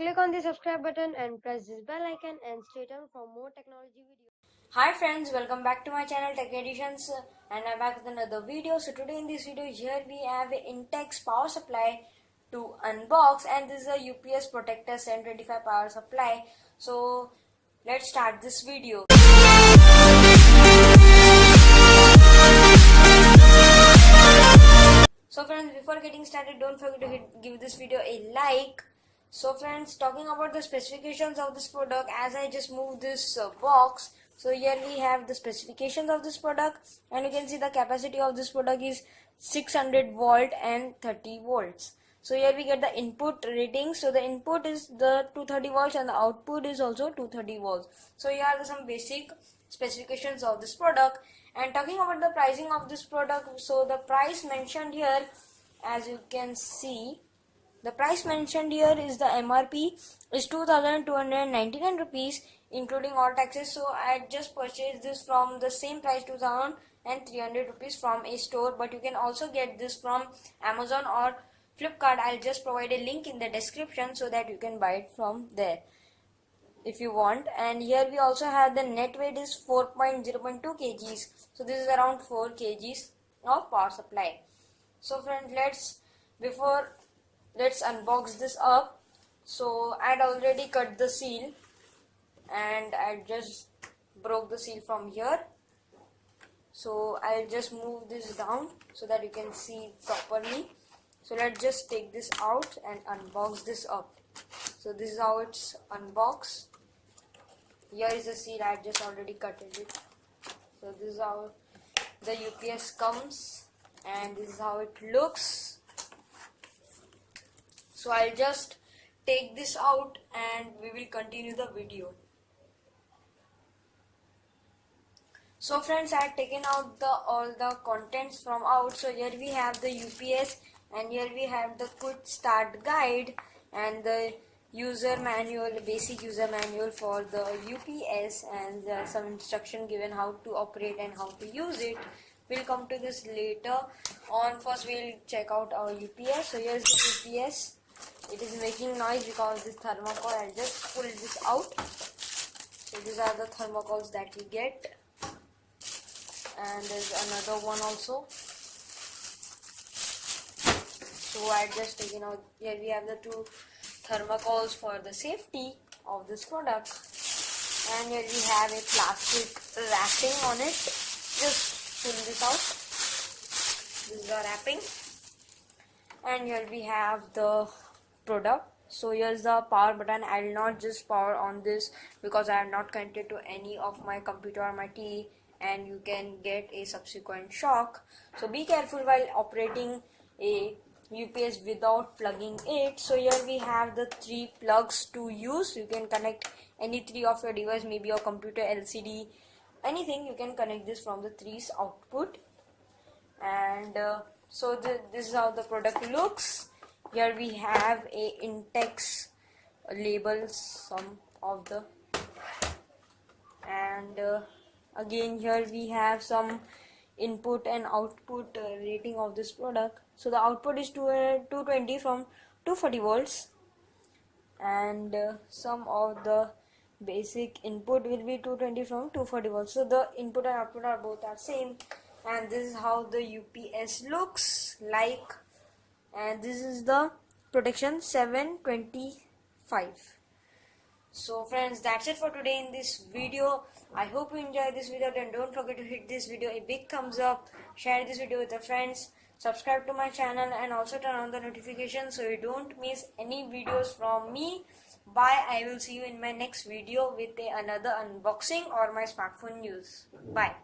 Click on the subscribe button and press this bell icon and stay tuned for more technology videos. Hi friends, welcome back to my channel Tech Editions, and I'm back with another video. So today in this video here we have a INTEX power supply to unbox, and this is a UPS protector 725 power supply. So let's start this video. So friends, before getting started, don't forget to give this video a like. So friends, talking about the specifications of this product, as I just moved this box, so here we have the specifications of this product, and you can see the capacity of this product is 600 volt and 30 volts. So here we get the input rating. So the input is the 230 volts and the output is also 230 volts. So here are some basic specifications of this product. And talking about the pricing of this product, so the price mentioned here, as you can see, the price mentioned here is the MRP is 2299 rupees including all taxes. So I just purchased this from the same price, 2300 rupees, from a store, but you can also get this from Amazon or Flipkart. I'll just provide a link in the description so that you can buy it from there if you want. And here we also have the net weight is 4.0.2 kgs. So this is around 4 kgs of power supply. So friends, let's unbox this up. So I'd already cut the seal and I just broke the seal from here. So I'll just move this down so that you can see properly. So let's just take this out and unbox this up. So this is how it's unboxed. Here is the seal, I just already cut it. So this is how the UPS comes and this is how it looks. So I'll just take this out and we will continue the video. So friends, I have taken out all the contents from out. So here we have the UPS and here we have the quick start guide and the user manual, basic user manual for the UPS, and some instruction given how to operate and how to use it. We'll come to this later on. First we'll check out our UPS. So here's the UPS. It is making noise because this thermocol. I'll just pull this out. So these are the thermocols that we get, and there's another one also. So I just taken out. Here we have the two thermocols for the safety of this product, and here we have a plastic wrapping on it. Just pull this out. This is the wrapping, and here we have the product. So here's the power button. I will not just power on this because I have not connected to any of my computer or my TV, and you can get a subsequent shock. So be careful while operating a UPS without plugging it. So here we have the 3 plugs to use. You can connect any 3 of your device, maybe your computer, LCD, anything. You can connect this from the 3's output. And so this is how the product looks. Here we have a INTEX label, some of the, and again here we have some input and output rating of this product. So the output is 220 from 240 volts, and some of the basic input will be 220 from 240 volts. So the input and output are both are same, and this is how the UPS looks like, and this is the protection 725. So friends, that's it for today in this video. I hope you enjoyed this video. Then don't forget to hit this video a big thumbs up, share this video with your friends, subscribe to my channel, and also turn on the notifications so you don't miss any videos from me. Bye. I will see you in my next video with another unboxing or my smartphone news. Bye.